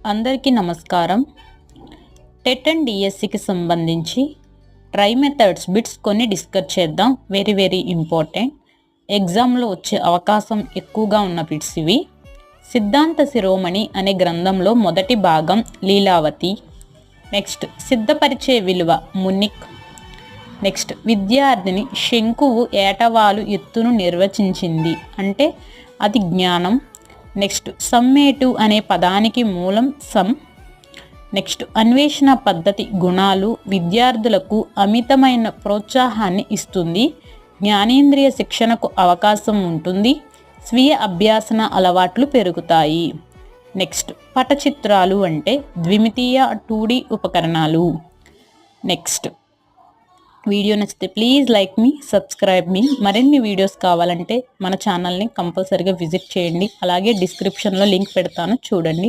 అందరికీ నమస్కారం. TET and డిఎస్సికి సంబంధించి ట్రై మెథడ్స్ బిట్స్ కొన్ని డిస్కస్ చేద్దాం. వెరీ ఇంపార్టెంట్, ఎగ్జామ్లో వచ్చే అవకాశం ఎక్కువగా ఉన్న బిట్స్ ఇవి. సిద్ధాంత శిరోమణి అనే గ్రంథంలో మొదటి భాగం లీలావతి. నెక్స్ట్ సిద్ధపరిచే విలువ మునిక్. నెక్స్ట్ విద్యార్థిని శంకువు ఏటవాలు ఎత్తును నిర్వచించింది అంటే అది జ్ఞానం. నెక్స్ట్ సమ్మేటివ్ అనే పదానికి మూలం సమ్. నెక్స్ట్ అన్వేషణ పద్ధతి గుణాలు విద్యార్థులకు అమితమైన ప్రోత్సాహాన్ని ఇస్తుంది. జ్ఞానేంద్రియ శిక్షణకు అవకాశం ఉంటుంది. స్వీయ అభ్యాసన అలవాట్లు పెరుగుతాయి. నెక్స్ట్ పటచిత్రాలు అంటే ద్విమితీయ 2D ఉపకరణాలు. నెక్స్ట్ వీడియో నచ్చితే ప్లీజ్ లైక్ మీ, సబ్స్క్రైబ్ మీ. మరిన్ని వీడియోస్ కావాలంటే మన ఛానల్ని కంపల్సరీగా విజిట్ చేయండి. అలాగే డిస్క్రిప్షన్లో లింక్ పెడతాను, చూడండి.